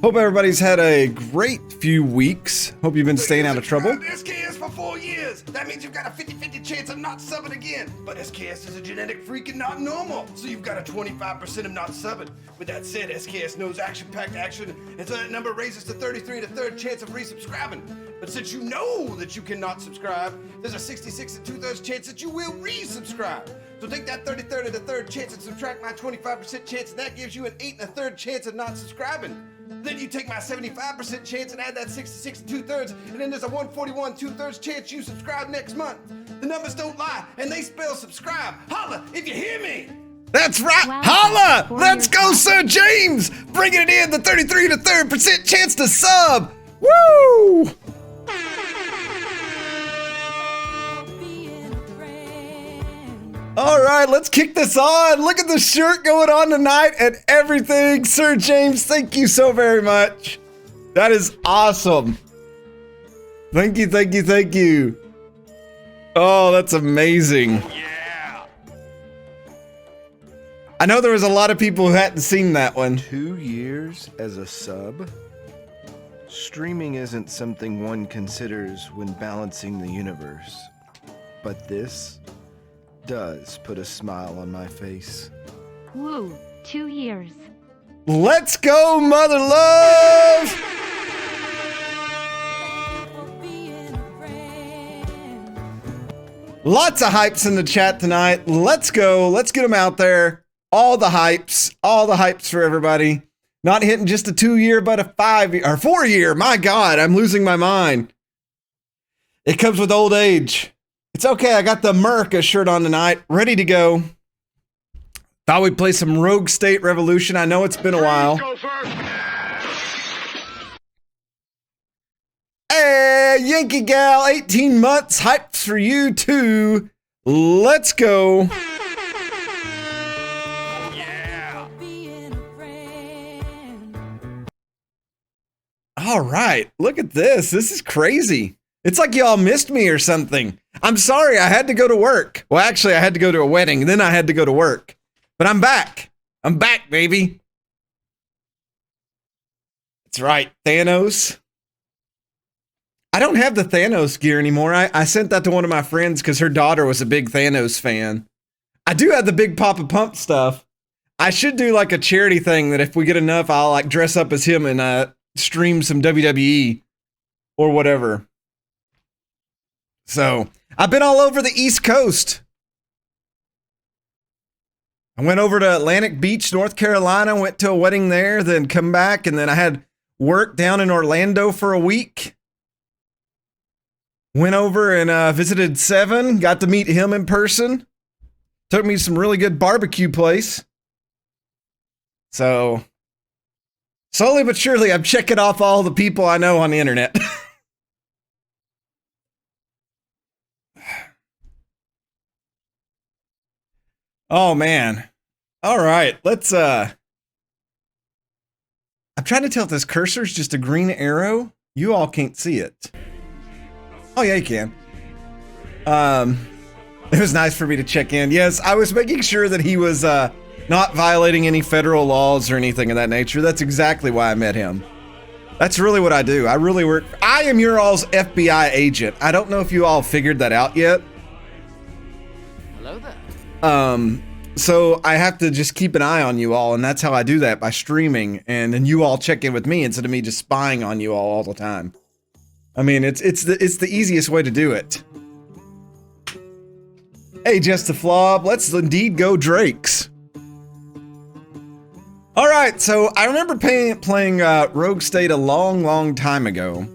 Hope everybody's had a great few weeks. Hope you've been staying out of trouble. SKS for 4 years. That means you've got a 50-50 chance of not subbing again. But SKS is a genetic freak and not normal. So you've got a 25% of not subbing. With that said, SKS knows action-packed action, and so that number raises to 33 and a third chance of resubscribing. But since you know that you cannot subscribe, there's a 66 and 2/3 chance that you will resubscribe. So take that 33rd and a third chance and subtract my 25% chance, and that gives you an 8 and a third chance of not subscribing. Then you take my 75% chance and add that 66 and 2/3, and then there's a 141 2/3 chance you subscribe next month. The numbers don't lie, and they spell subscribe. Holla if you hear me. That's right. Wow. Holla! Let's go, Sir James! Bringing it in, the 33 and a third percent chance to sub. Woo! All right, let's kick this on. Look at the shirt going on tonight and everything. Sir James, thank you so very much. That is awesome. Thank you, thank you, thank you. Oh, that's amazing. Yeah. I know there was a lot of people who hadn't seen that one. 2 years as a sub? Streaming isn't something one considers when balancing the universe. But this does put a smile on my face. Woo, 2 years. Let's go, Mother Love! Lots of hypes in the chat tonight. Let's go. Let's get them out there. All the hypes for everybody. Not hitting just a 2 year, but a 5 year or 4 year. My God, I'm losing my mind. It comes with old age. It's okay. I got the America shirt on tonight, ready to go. Thought we'd play some Rogue State Revolution. I know it's been a while. Hey, Yankee Gal, 18 months. Hyped for you too. Let's go. Yeah. All right. Look at this. This is crazy. It's like y'all missed me or something. I'm sorry. I had to go to work. Well, actually, I had to go to a wedding, and then I had to go to work. But I'm back. I'm back, baby. That's right. Thanos. I don't have the Thanos gear anymore. I sent that to one of my friends because her daughter was a big Thanos fan. I do have the Big Papa Pump stuff. I should do like a charity thing that if we get enough, I'll like dress up as him and stream some WWE or whatever. So I've been all over the East Coast. I went over to Atlantic Beach, North Carolina, went to a wedding there, then come back, and then I had work down in Orlando for a week. Went over and visited Seven, got to meet him in person. Took me to some really good barbecue place. So, slowly but surely, I'm checking off all the people I know on the internet. Oh, man. All right, let's, I'm trying to tell if this cursor's just a green arrow. You all can't see it. Oh, yeah, you can. It was nice for me to check in. Yes, I was making sure that he was not violating any federal laws or anything of that nature. That's exactly why I met him. That's really what I do. I really work. I am your all's FBI agent. I don't know if you all figured that out yet. Hello there. So I have to just keep an eye on you all, and that's how I do that, by streaming, and then you all check in with me instead of me just spying on you all the time. I mean, it's the easiest way to do it. Hey, Just a Flob, let's indeed go Drakes. All right, so I remember playing Rogue State a long time ago,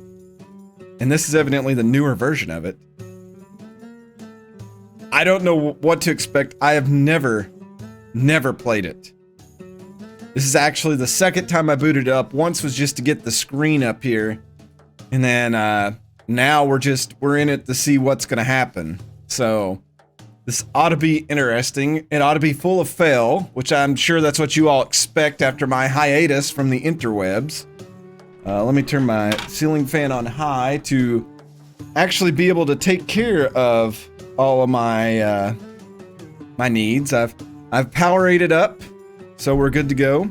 and this is evidently the newer version of it. I don't know what to expect. I have never played it. This is actually the second time I booted it up. Once was just to get the screen up here, and then now we're in it to see what's gonna happen. So this ought to be interesting. It ought to be full of fail, which I'm sure that's what you all expect after my hiatus from the interwebs. Let me turn my ceiling fan on high to actually be able to take care of all of my my needs. I've power rated up, so we're good to go.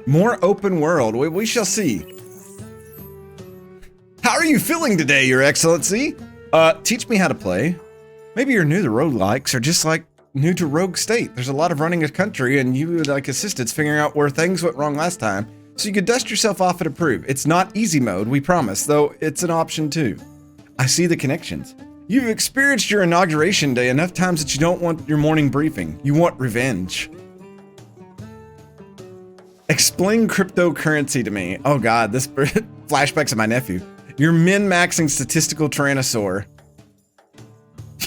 More open world. We shall see. How are you feeling today, Your Excellency? Teach me how to play. Maybe you're new to roguelikes or just like new to Rogue State. There's a lot of running a country and you would like assistance figuring out where things went wrong last time so you could dust yourself off and approve. It's not easy mode, we promise, though it's an option too. I see the connections. You've experienced your inauguration day enough times that you don't want your morning briefing. You want revenge. Explain cryptocurrency to me. Oh god, this flashbacks of my nephew. You're min-maxing statistical tyrannosaur.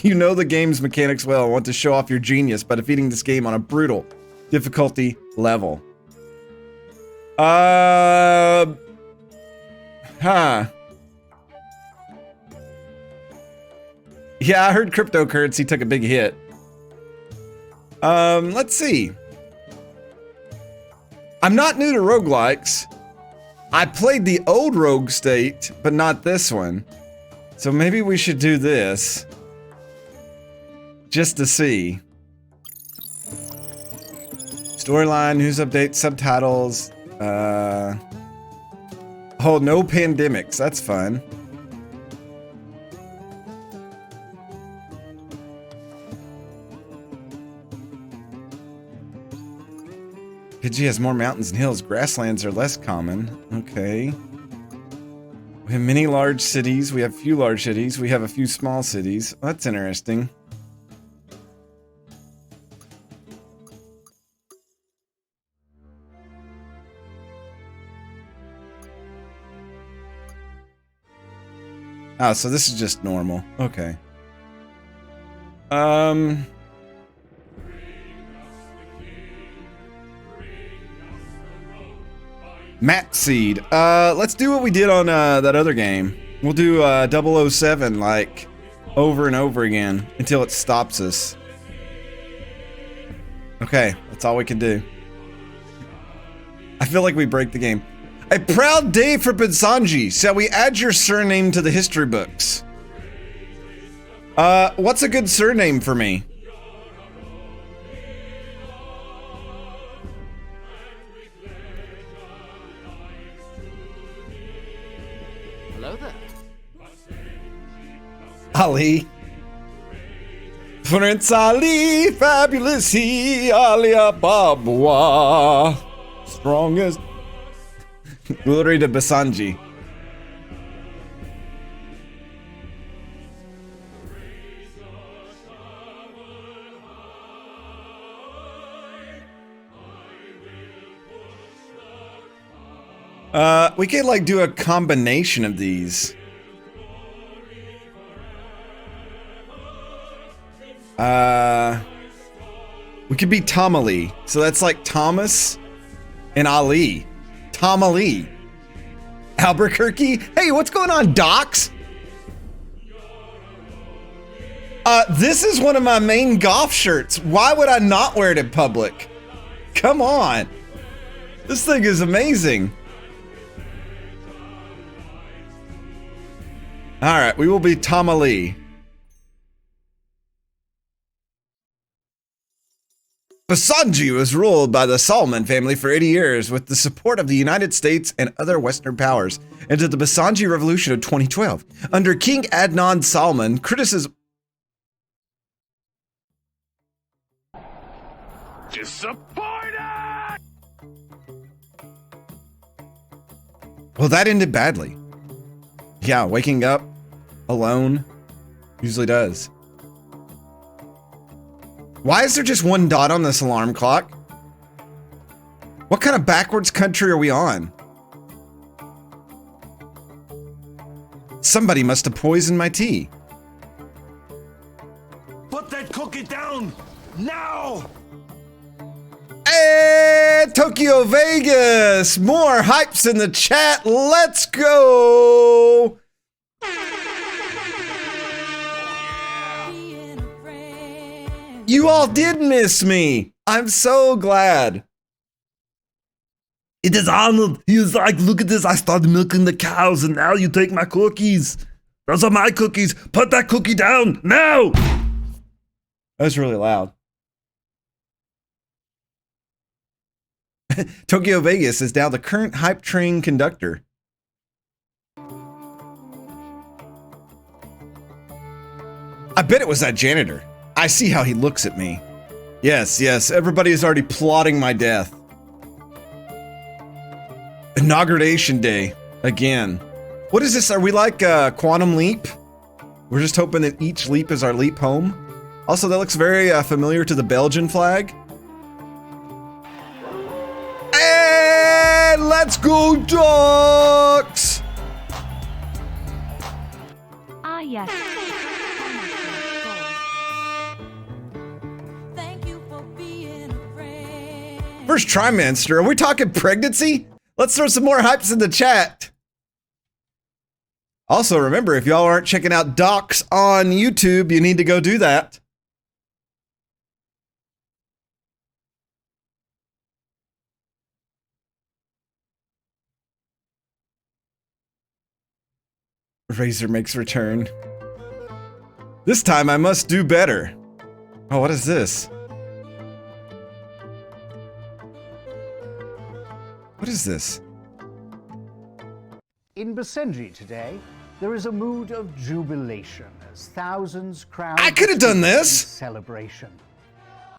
You know the game's mechanics well and want to show off your genius by defeating this game on a brutal difficulty level. Huh. Yeah, I heard cryptocurrency took a big hit. Let's see. I'm not new to roguelikes. I played the old Rogue State, but not this one. So maybe we should do this. Just to see. Storyline, news updates, subtitles. Oh, no pandemics. That's fun. Pidgey has more mountains and hills. Grasslands are less common. Okay. We have many large cities. We have few large cities. We have a few small cities. That's interesting. Oh, so this is just normal. Okay. Mat Seed. Let's do what we did on that other game. We'll do 007 like over and over again until it stops us. Okay, that's all we can do. I feel like we break the game. A proud day for Basenji. Shall we add your surname to the history books? What's a good surname for me? Hello there. Ali. Prince Ali, fabulous he, Ali Ababwa. Strongest. Glory to Basenji. We could like do a combination of these. We could be Tamali. So that's like Thomas and Ali. Tom Ali. Albuquerque. Hey, what's going on, Docs? This is one of my main golf shirts. Why would I not wear it in public? Come on. This thing is amazing. All right, we will be Tom Ali. Basenji was ruled by the Salman family for 80 years with the support of the United States and other Western powers until the Basenji Revolution of 2012. Under King Adnan Salman, criticism... Disappointed! Well, that ended badly. Yeah, waking up alone usually does. Why is there just one dot on this alarm clock? What kind of backwards country are we on? Somebody must have poisoned my tea. Put that cookie down now! Hey, Tokyo Vegas! More hypes in the chat. Let's go! You all did miss me. I'm so glad. It is Arnold. He was like, look at this. I started milking the cows and now you take my cookies. Those are my cookies. Put that cookie down now. That was really loud. Tokyo Vegas is now the current hype train conductor. I bet it was that janitor. I see how he looks at me. Yes, yes, everybody is already plotting my death. Inauguration day. Again. What is this? Are we like Quantum Leap? We're just hoping that each leap is our leap home. Also, that looks very familiar to the Belgian flag. And let's go, Ducks! Ah, yes. Thank you for being a friend. First trimester. Are we talking pregnancy? Let's throw some more hypes in the chat. Also, remember, if y'all aren't checking out docs on YouTube, you need to go do that. Razor makes return. This time I must do better. Oh, what is this? What is this? In Basenji today, there is a mood of jubilation as thousands crowd. I could have done this. Celebration.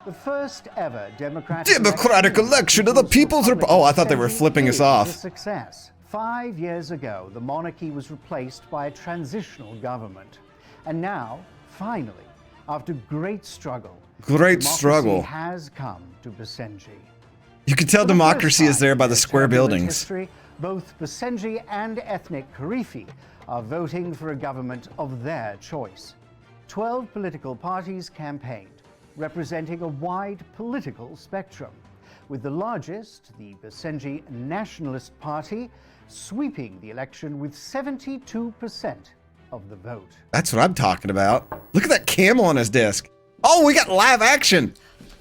The first ever Democratic election of the People's Republic. Oh, I thought they were flipping us off. A success. 5 years ago, the monarchy was replaced by a transitional government, and now, finally, after great struggle, democracy has come to Basenji. You can tell democracy is there by the square buildings. History, both Basenji and ethnic Karifi are voting for a government of their choice. 12 political parties campaigned, representing a wide political spectrum, with the largest, the Basenji Nationalist Party, sweeping the election with 72% of the vote. That's what I'm talking about. Look at that camel on his desk. Oh, we got live action.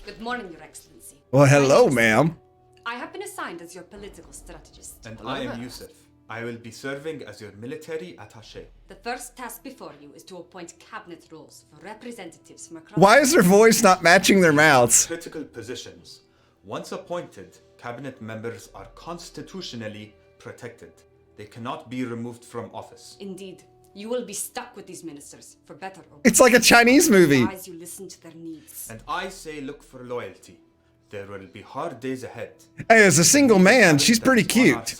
Good morning, Your Excellency. Well, hello, ma'am. I have been assigned as your political strategist. And I am Yusuf. I will be serving as your military attaché. The first task before you is to appoint cabinet roles for representatives from across... Why is their voice not matching their mouths? Critical positions. Once appointed, cabinet members are constitutionally protected. They cannot be removed from office. Indeed. You will be stuck with these ministers, for better or worse. It's like a Chinese movie. As you listen to their needs. And I say look for loyalty. There will be hard days ahead. Hey, as a single man, she's pretty cute.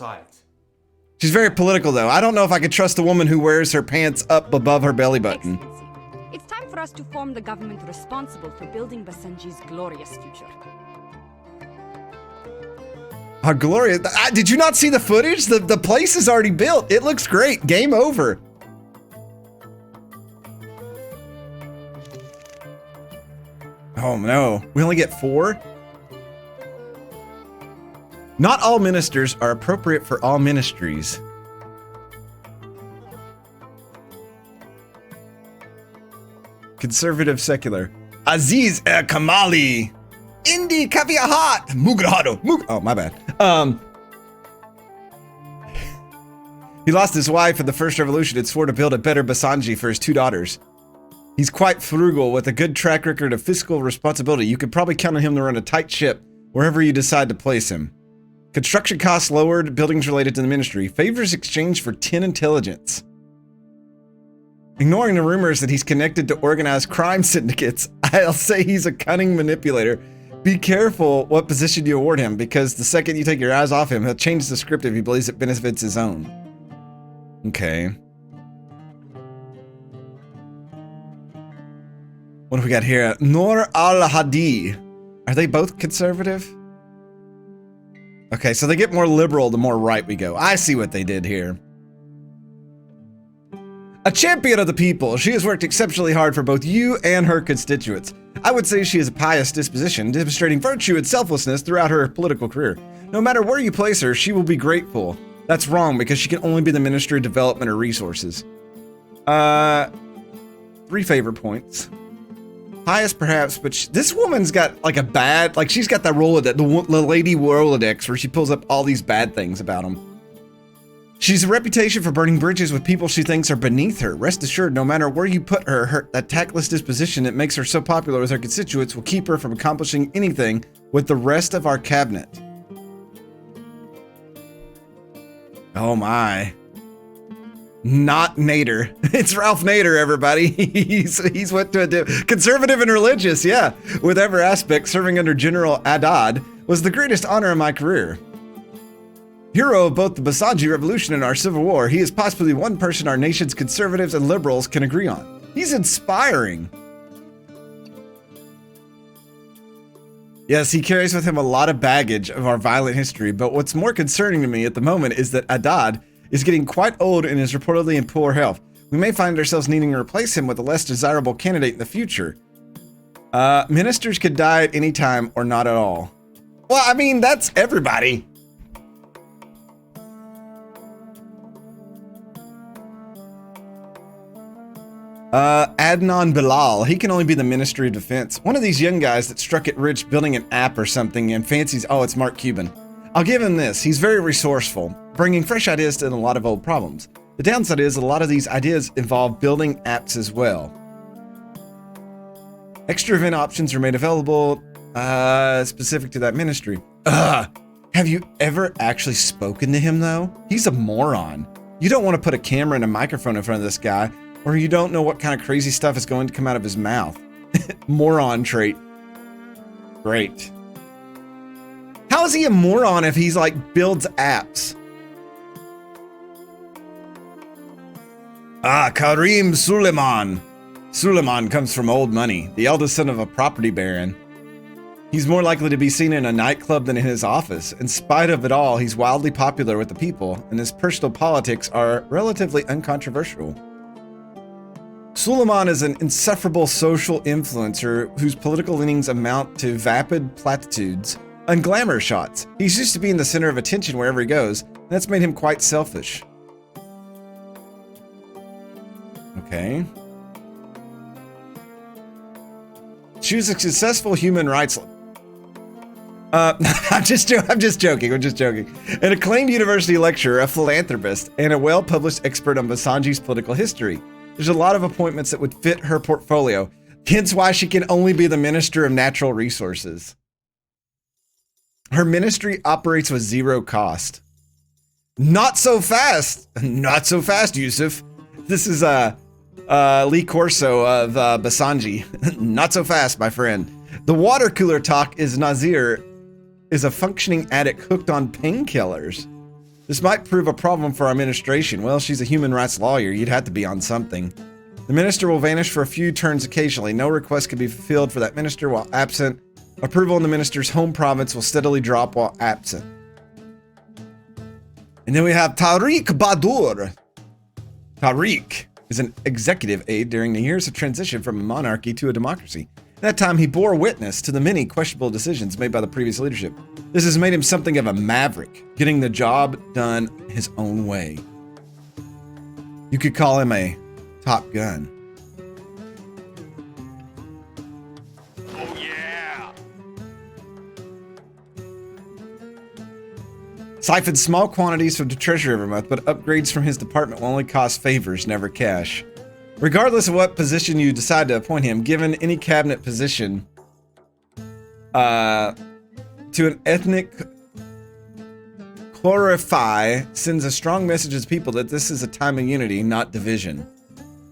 She's very political, though. I don't know if I could trust a woman who wears her pants up above her belly button. Excellency, it's time for us to form the government responsible for building Basenji's glorious future. How glorious. Did you not see the footage? The place is already built. It looks great. Game over. Oh no, we only get 4? Not all ministers are appropriate for all ministries. Conservative secular. Aziz Kamali. Indi Kaviahat. Mugrado. Oh, my bad. He lost his wife in the first revolution and swore to build a better Basenji for his 2 daughters. He's quite frugal with a good track record of fiscal responsibility. You could probably count on him to run a tight ship wherever you decide to place him. Construction costs lowered, buildings related to the ministry. Favors exchanged for 10 intelligence. Ignoring the rumors that he's connected to organized crime syndicates, I'll say he's a cunning manipulator. Be careful what position you award him, because the second you take your eyes off him, he'll change the script if he believes it benefits his own. Okay. What do we got here? Noor al-Hadi. Are they both conservative? Okay, so they get more liberal the more right we go. I see what they did here. A champion of the people, she has worked exceptionally hard for both you and her constituents. I would say she has a pious disposition, demonstrating virtue and selflessness throughout her political career. No matter where you place her, she will be grateful. That's wrong, because she can only be the Ministry of Development or Resources. 3 favor points. Highest perhaps, but this woman's got like a bad, like she's got that Rolodex, the lady Rolodex, where she pulls up all these bad things about them. She's a reputation for burning bridges with people she thinks are beneath her. Rest assured, no matter where you put her, that tactless disposition that makes her so popular with her constituents will keep her from accomplishing anything with the rest of our cabinet. Oh my. Not Nader. It's Ralph Nader, everybody. He's went to a conservative and religious, yeah. With every aspect, serving under General Haddad was the greatest honor of my career. Hero of both the Basenji Revolution and our Civil War, he is possibly one person our nation's conservatives and liberals can agree on. He's inspiring. Yes, he carries with him a lot of baggage of our violent history, but what's more concerning to me at the moment is that Haddad is getting quite old and is reportedly in poor health. We may find ourselves needing to replace him with a less desirable candidate in the future. Ministers could die at any time or not at all. Well, I mean, that's everybody. Adnan Bilal, he can only be the Ministry of Defense. One of these young guys that struck it rich building an app or something and fancies, oh, it's Mark Cuban. I'll give him this, he's very resourceful, bringing fresh ideas to a lot of old problems. The downside is a lot of these ideas involve building apps as well. Extra event options are made available, specific to that ministry. Have you ever actually spoken to him though? He's a moron. You don't want to put a camera and a microphone in front of this guy, or you don't know what kind of crazy stuff is going to come out of his mouth. Moron trait. Great. How is he a moron if he's like builds apps? Karim Suleiman. Suleiman comes from old money, the eldest son of a property baron. He's more likely to be seen in a nightclub than in his office. In spite of it all, he's wildly popular with the people, and his personal politics are relatively uncontroversial. Suleiman is an insufferable social influencer whose political leanings amount to vapid platitudes and glamour shots. He's used to being the center of attention wherever he goes, and that's made him quite selfish. Okay. She was a successful human rights. I'm just joking. An acclaimed university lecturer, a philanthropist, and a well-published expert on Basenji's political history. There's a lot of appointments that would fit her portfolio, hence why she can only be the Minister of Natural Resources. Her ministry operates with zero cost. Not so fast. Not so fast, Yusuf. This is Lee Corso of Basenji. Not so fast, my friend. The water cooler talk is Nazir is a functioning addict hooked on painkillers. This might prove a problem for our administration. Well, she's a human rights lawyer. You'd have to be on something. The minister will vanish for a few turns occasionally. No request can be fulfilled for that minister while absent. Approval in the minister's home province will steadily drop while absent. And then we have Tariq Badur. Tariq is an executive aide during the years of transition from a monarchy to a democracy. At that time, he bore witness to the many questionable decisions made by the previous leadership. This has made him something of a maverick, getting the job done his own way. You could call him a Top Gun. Oh yeah! Siphons small quantities from the treasury every month, but upgrades from his department will only cost favors, never cash. Regardless of what position you decide to appoint him, given any cabinet position to an ethnic glorify sends a strong message to people that this is a time of unity, not division.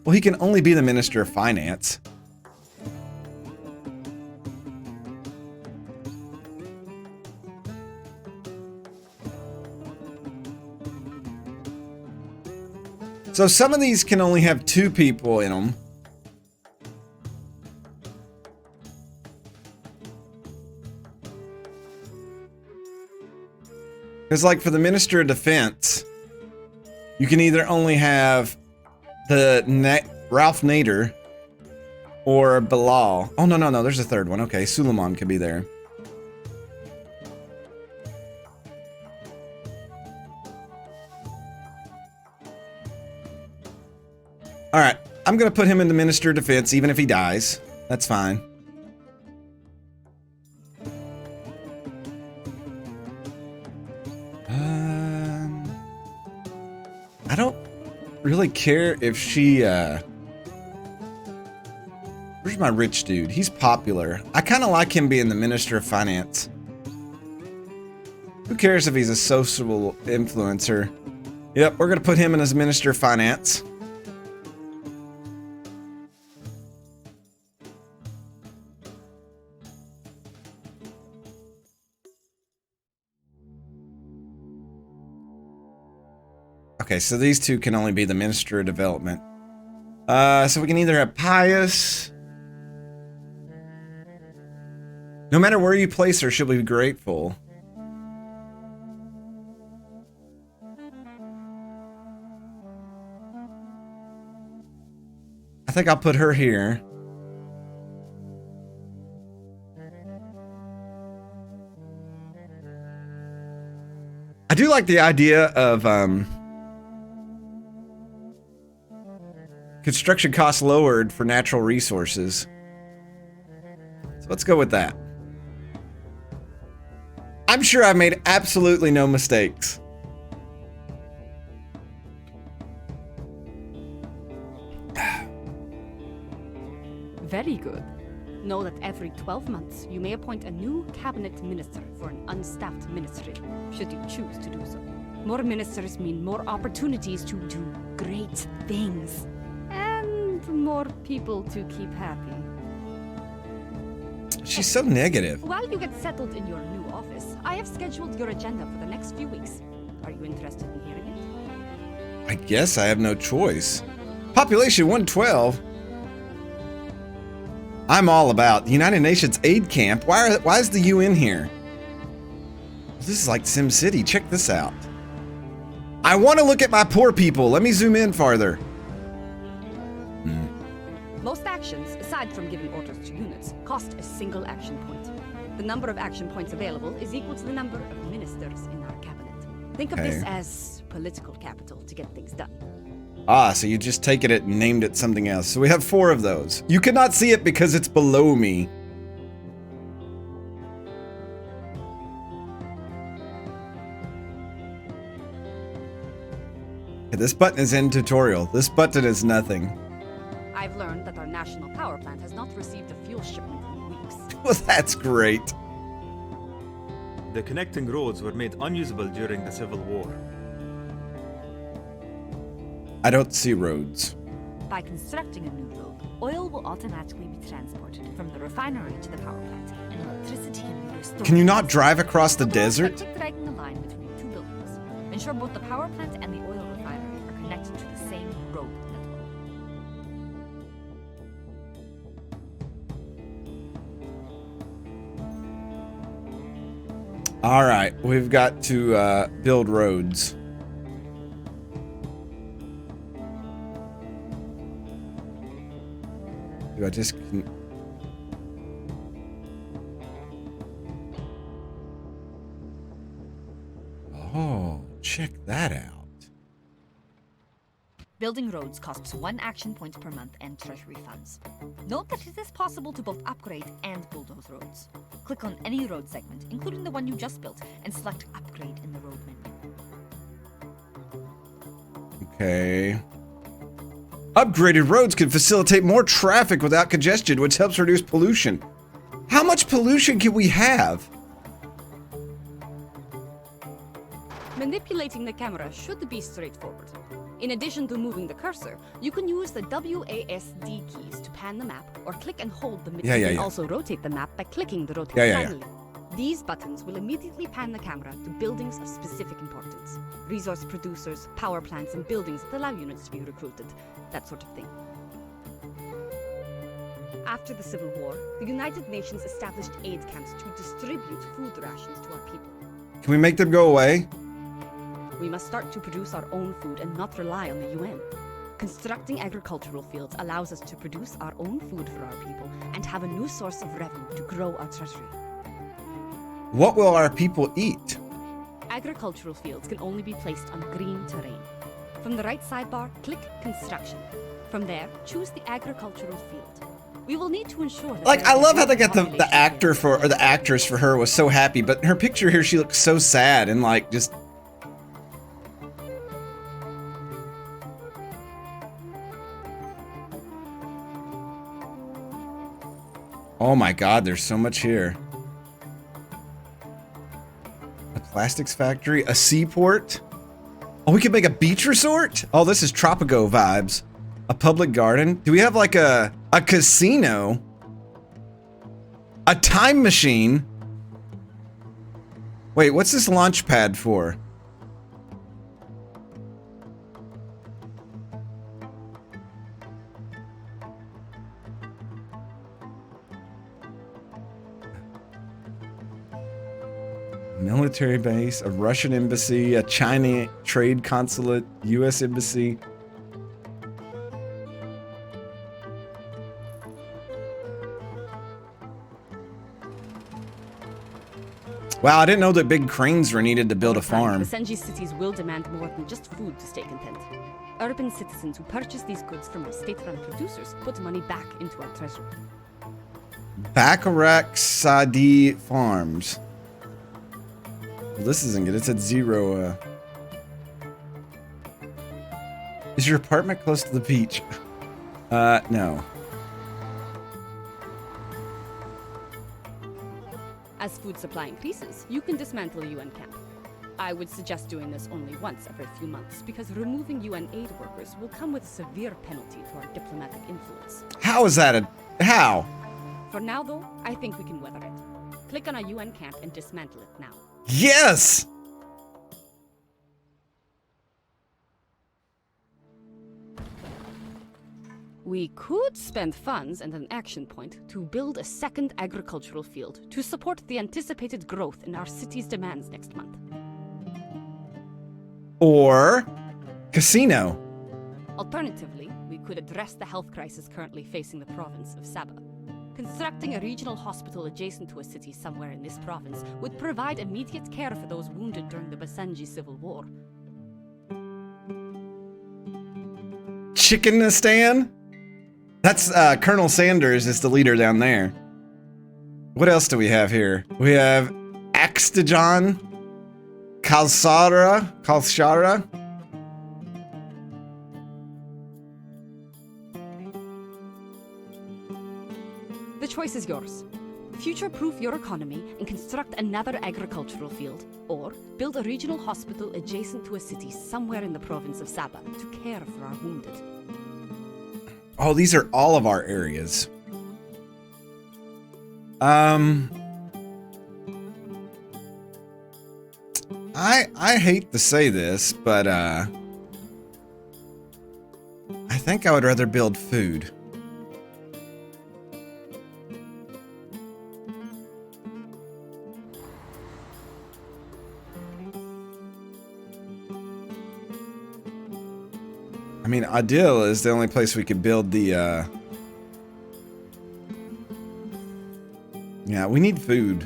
Well, he can only be the Minister of Finance. So some of these can only have 2 people in them. Because like for the Minister of Defense, you can either only have the Ralph Nader or Bilal. Oh, no, there's a third one. Okay, Suleiman could be there. All right, I'm going to put him in the Minister of Defense, even if he dies. That's fine. I don't really care if she, where's my rich dude? He's popular. I kind of like him being the Minister of Finance. Who cares if he's a social influencer? Yep, we're gonna put him in as Minister of Finance. Okay, so these two can only be the Minister of Development. So we can either have Pious. No matter where you place her, she'll be grateful. I think I'll put her here. I do like the idea of construction costs lowered for natural resources. So let's go with that. I'm sure I made absolutely no mistakes. Very good. Know that every 12 months, you may appoint a new cabinet minister for an unstaffed ministry, should you choose to do so. More ministers mean more opportunities to do great things. And more people to keep happy. She's so negative. While you get settled in your new office, I have scheduled your agenda for the next few weeks. Are you interested in hearing it? I guess I have no choice. Population 112. I'm all about the United Nations aid camp. Why is the UN here? This is like Sim City. Check this out. I want to look at my poor people. Let me zoom in farther. Most actions, aside from giving orders to units, cost a single action point. The number of action points available is equal to the number of ministers in our cabinet. Think of this as political capital to get things done. Ah, so you just taken it and named it something else. So we have 4 of those. You cannot see it because it's below me. This button is in tutorial. This button is nothing. I've learned that our national power plant has not received a fuel shipment in weeks. Well, that's great. The connecting roads were made unusable during the Civil War. I don't see roads. By constructing a new road, oil will automatically be transported from the refinery to the power plant, and electricity can be restored. Can you not drive across the Apply desert? by quick dragging the line between two buildings. Ensure both the power plant and the oil refinery are connected to the same road network. All right, we've got to build roads. Do I just... Oh, check that out. Building roads costs 1 action point per month and treasury funds. Note that it is possible to both upgrade and bulldoze roads. Click on any road segment, including the one you just built, and select Upgrade in the road menu. Okay. Upgraded roads can facilitate more traffic without congestion, which helps reduce pollution. How much pollution can we have? Manipulating the camera should be straightforward. In addition to moving the cursor, you can use the WASD keys to pan the map, or click and hold the Yeah. You can also rotate the map by clicking the rotate Yeah. finally. These buttons will immediately pan the camera to buildings of specific importance. Resource producers, power plants, and buildings that allow units to be recruited. That sort of thing. After the Civil War, the United Nations established aid camps to distribute food rations to our people. Can we make them go away? We must start to produce our own food and not rely on the UN. Constructing agricultural fields allows us to produce our own food for our people and have a new source of revenue to grow our treasury. What will our people eat? Agricultural fields can only be placed on green terrain. From the right sidebar, click Construction. From there, choose the agricultural field. We will need to ensure that Like, I there is love how enough they got the population actor for, or the actress for her was so happy, but her picture here, she looks so sad and like just... Oh my god, there's so much here. A plastics factory, a seaport. Oh, we could make a beach resort? Oh, this is Tropico vibes. A public garden. Do we have like a casino? A time machine? Wait, what's this launch pad for? Military base, a Russian embassy, a China trade consulate, U.S. embassy. Wow, I didn't know that big cranes were needed to build a farm. Basenji cities will demand more than just food to stay content. Urban citizens who purchase these goods from our state-run producers put money back into our treasury. Baccarat Sadi Farms. Well, this isn't good. It's at 0. Is your apartment close to the beach? No. As food supply increases, you can dismantle a UN camp. I would suggest doing this only once every few months, because removing UN aid workers will come with a severe penalty to our diplomatic influence. How is that how? For now, though, I think we can weather it. Click on a UN camp and dismantle it now. Yes! We could spend funds and an action point to build a second agricultural field to support the anticipated growth in our city's demands next month. Or casino. Alternatively, we could address the health crisis currently facing the province of Sabah. Constructing a regional hospital adjacent to a city somewhere in this province would provide immediate care for those wounded during the Basenji Civil War. Chickenistan? That's Colonel Sanders is the leader down there. What else do we have here? We have Axtajan, Kalsara. The choice is yours. Future-proof your economy and construct another agricultural field, or build a regional hospital adjacent to a city somewhere in the province of Sabah to care for our wounded. Oh, these are all of our areas. I hate to say this, but I think I would rather build food. I mean, Adil is the only place we could build the, yeah, we need food.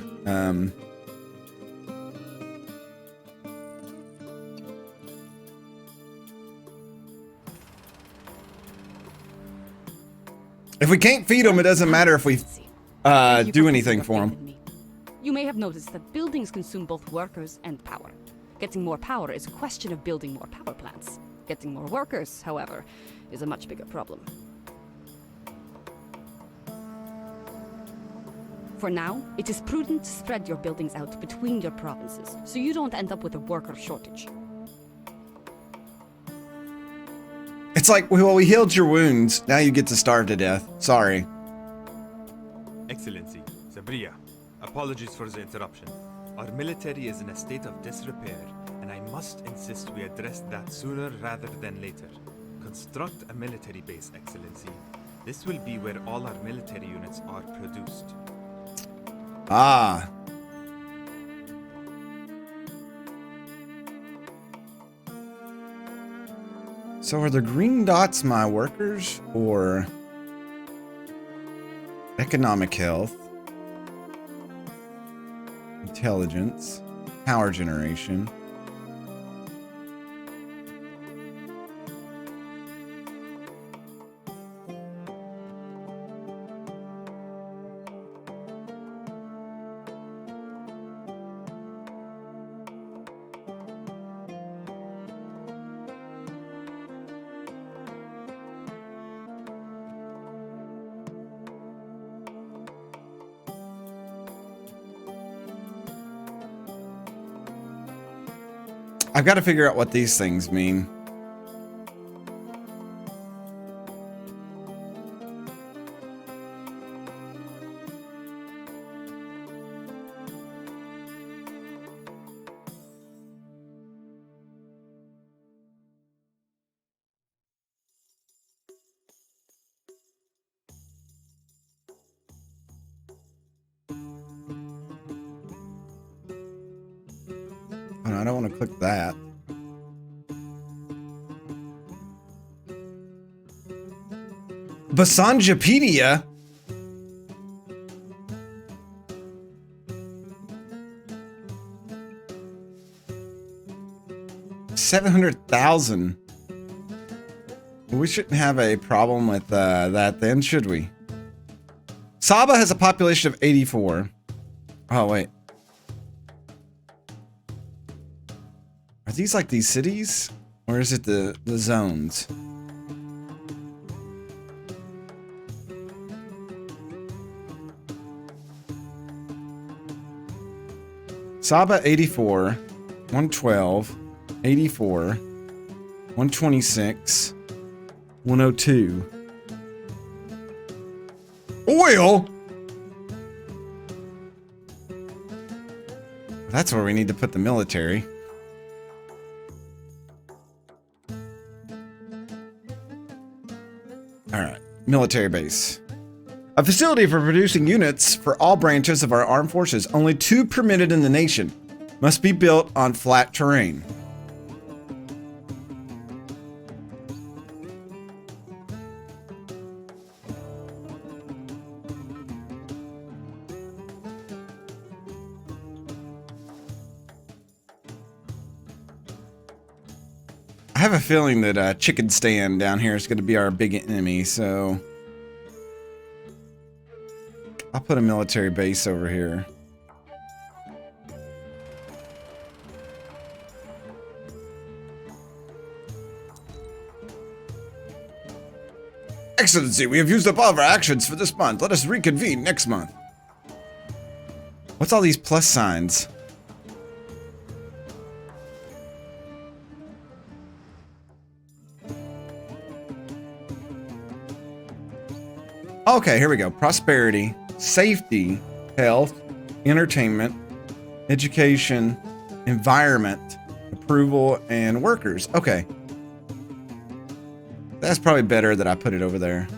If we can't feed them, it doesn't matter if we do anything for them. You may have noticed that buildings consume both workers and power. Getting more power is a question of building more power plants. Getting more workers, however, is a much bigger problem. For now, it is prudent to spread your buildings out between your provinces, so you don't end up with a worker shortage. It's like, well, we healed your wounds. Now you get to starve to death. Sorry. Excellency, Sabria, apologies for the interruption. Our military is in a state of disrepair, and I must insist we address that sooner rather than later. Construct a military base, Excellency. This will be where all our military units are produced. Ah. So are the green dots my workers, or economic health, intelligence, power generation? I've got to figure out what these things mean. Oh, no, I don't want to click that. Basenjipedia? $700,000. We shouldn't have a problem with that then, should we? Saba has a population of 84. Oh, wait. Are these like these cities? Or is it the zones? Saba 84, 112, 84, 126, 102. Oil? That's where we need to put the military. Alright, military base. A facility for producing units for all branches of our armed forces. Only 2 permitted in the nation. Must be built on flat terrain. I have a feeling that Chicken Stand down here is going to be our big enemy, so I'll put a military base over here. Excellency, we have used up all of our actions for this month. Let us reconvene next month. What's all these plus signs? Okay, here we go. Prosperity, safety, health, entertainment, education, environment, approval, and workers. Okay. That's probably better that I put it over there.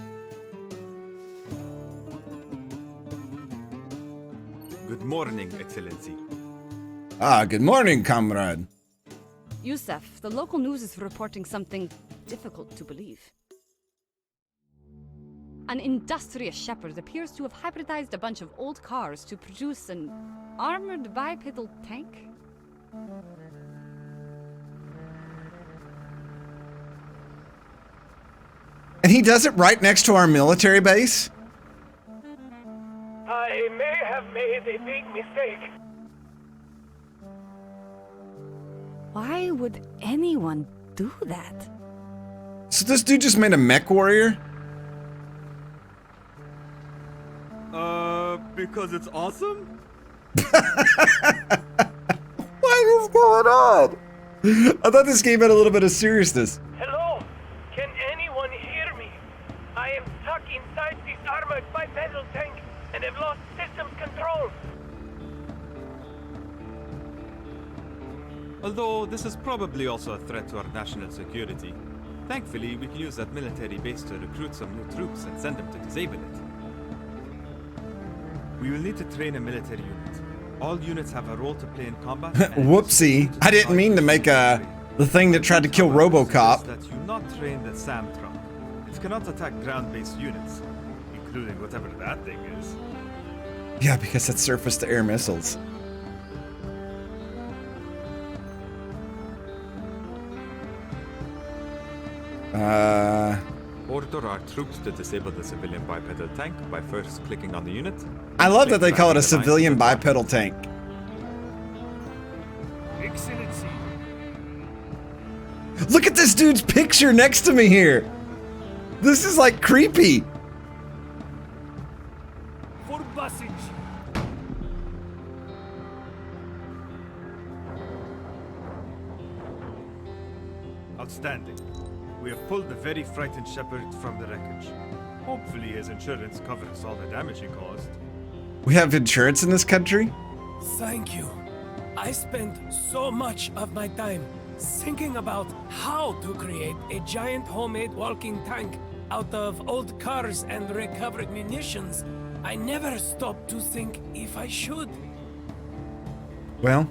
Good morning, Excellency. Ah, good morning, comrade. Yusef, the local news is reporting something difficult to believe. An industrious shepherd appears to have hybridized a bunch of old cars to produce an armored bipedal tank. And he does it right next to our military base? I may have made a big mistake. Why would anyone do that? So this dude just made a mech warrior? Because it's awesome? What is going on? I thought this game had a little bit of seriousness. Hello? Can anyone hear me? I am stuck inside this armored bipedal tank and have lost systems control. Although this is probably also a threat to our national security. Thankfully, we can use that military base to recruit some new troops and send them to disable it. We will need to train a military unit. All units have a role to play in combat. Whoopsie. I didn't mean to make the thing that tried to kill RoboCop. That you not train the SAM truck. It cannot attack ground-based units, including whatever that thing is. Yeah, because it's surface-to-air missiles. Order our troops to disable the civilian bipedal tank by first clicking on the unit. I love that they call it a civilian bipedal tank. Excellency. Look at this dude's picture next to me here. This is like creepy. For Basenji. Outstanding. We have pulled the very frightened shepherd from the wreckage. Hopefully his insurance covers all the damage he caused. We have insurance in this country? Thank you. I spent so much of my time thinking about how to create a giant homemade walking tank out of old cars and recovered munitions. I never stopped to think if I should. Well,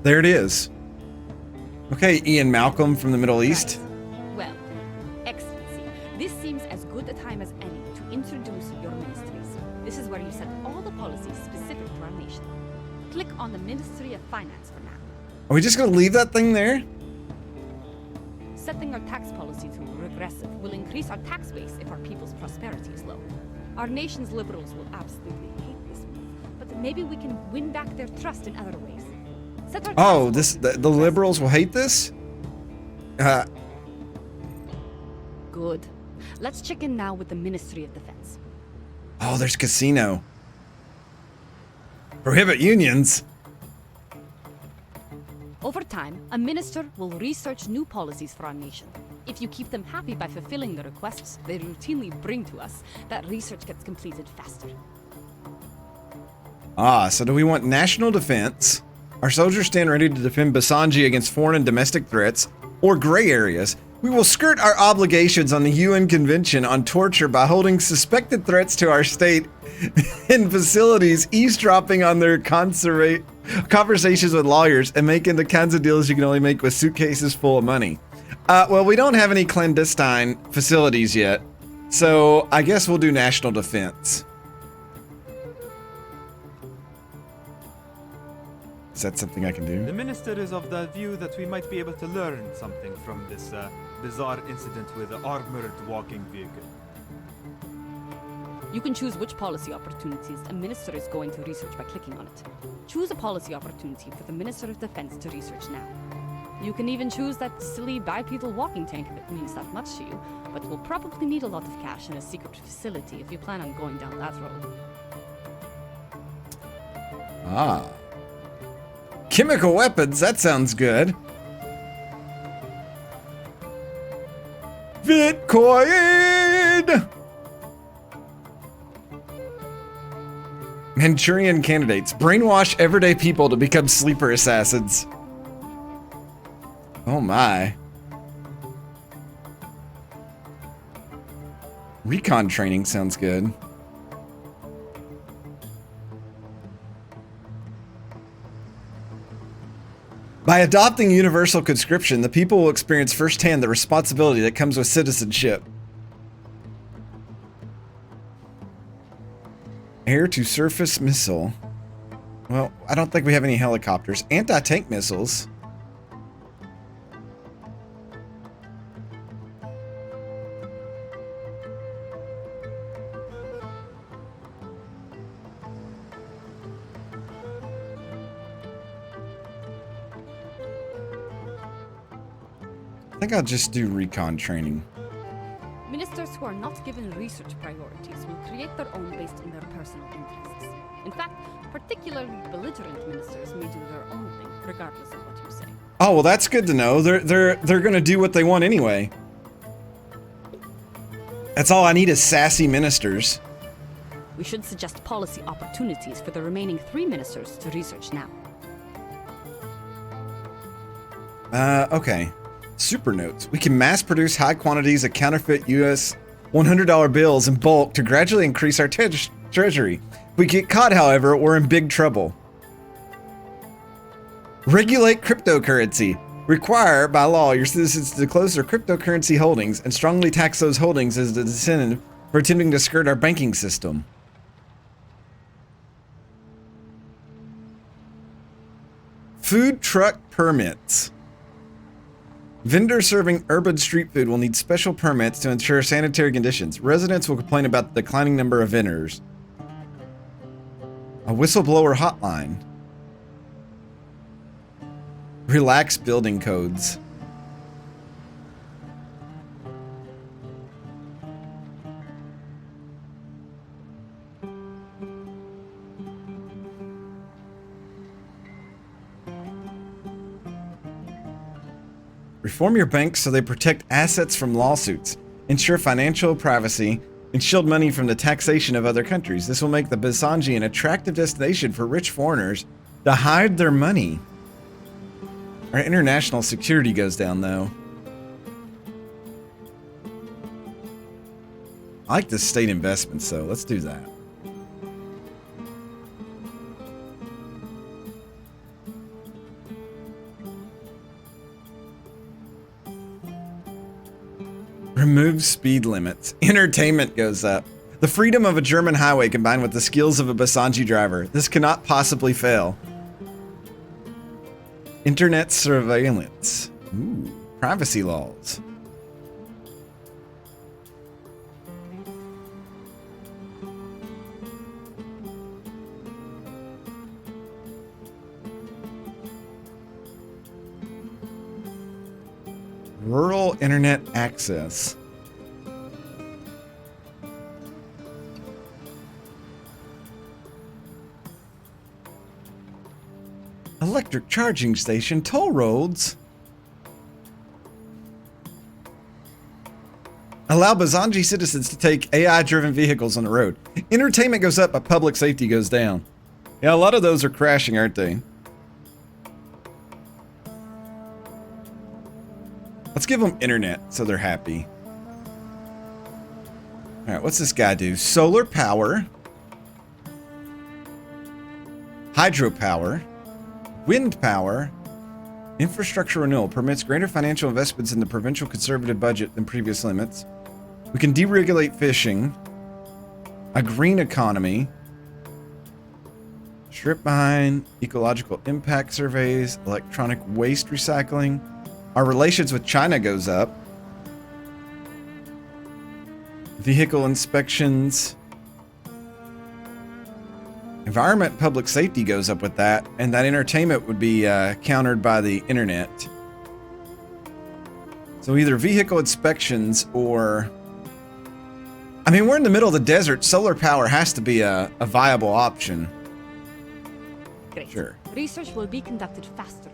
there it is. Okay, Ian Malcolm from the Middle East. Well, Excellency, this seems as good a time as any to introduce your ministries. This is where you set all the policies specific to our nation. Click on the Ministry of Finance for now. Are we just gonna leave that thing there? Setting our tax policy to regressive will increase our tax base if our people's prosperity is low. Our nation's liberals will absolutely hate this move, but maybe we can win back their trust in other ways. Set our Oh, tax the liberals will hate this? Good. Let's check in now with the Ministry of Defense. Oh, there's casino. Prohibit unions. Over time, a minister will research new policies for our nation. If you keep them happy by fulfilling the requests they routinely bring to us, that research gets completed faster. Ah, so do we want national defense? Our soldiers stand ready to defend Basenji against foreign and domestic threats, or gray areas. We will skirt our obligations on the UN Convention on Torture by holding suspected threats to our state in facilities, eavesdropping on their conversations with lawyers, and making the kinds of deals you can only make with suitcases full of money. Well, we don't have any clandestine facilities yet, so I guess we'll do national defense. Is that something I can do? The minister is of the view that we might be able to learn something from this bizarre incident with the armored walking vehicle. You can choose which policy opportunities a minister is going to research by clicking on it. Choose a policy opportunity for the Minister of Defense to research now. You can even choose that silly bipedal walking tank if it means that much to you, but we'll probably need a lot of cash in a secret facility if you plan on going down that road. Ah. Chemical weapons, that sounds good. Bitcoin! Manchurian candidates. Brainwash everyday people to become sleeper assassins. Oh my. Recon training sounds good. By adopting universal conscription, the people will experience firsthand the responsibility that comes with citizenship. Air to surface missile. Well, I don't think we have any helicopters. Anti-tank missiles. I think I'll just do recon training. Ministers who are not given research priorities will create their own based on their personal interests. In fact, particularly belligerent ministers may do their own thing, regardless of what you say. Oh, well, that's good to know. They're gonna do what they want anyway. That's all I need is sassy ministers. We should suggest policy opportunities for the remaining 3 ministers to research now. Okay. Super notes. We can mass produce high quantities of counterfeit US $100 bills in bulk to gradually increase our treasury. If we get caught, however, we're in big trouble. Regulate cryptocurrency. Require by law your citizens to disclose their cryptocurrency holdings and strongly tax those holdings as an incentive for attempting to skirt our banking system. Food truck permits. Vendors serving urban street food will need special permits to ensure sanitary conditions. Residents will complain about the declining number of vendors. A whistleblower hotline. Relax building codes. Reform your banks so they protect assets from lawsuits, ensure financial privacy, and shield money from the taxation of other countries. This will make the Basenji an attractive destination for rich foreigners to hide their money. Our international security goes down, though. I like the state investments, though. Let's do that. Remove speed limits. Entertainment goes up. The freedom of a German highway combined with the skills of a Basenji driver. This cannot possibly fail. Internet surveillance. Ooh, privacy laws. Rural internet access. Electric charging station, toll roads. Allow Basenji citizens to take AI-driven vehicles on the road. Entertainment goes up, but public safety goes down. Yeah, a lot of those are crashing, aren't they? Let's give them internet so they're happy. All right, what's this guy do? Solar power. Hydropower. Wind power. Infrastructure renewal permits greater financial investments in the provincial conservative budget than previous limits. We can deregulate fishing. A green economy. Strip mine. Ecological impact surveys. Electronic waste recycling. Our relations with China goes up. Vehicle inspections. Environment public safety goes up with that, and that entertainment would be countered by the internet. So either vehicle inspections or... I mean, we're in the middle of the desert. Solar power has to be a viable option. Great. Sure. Research will be conducted faster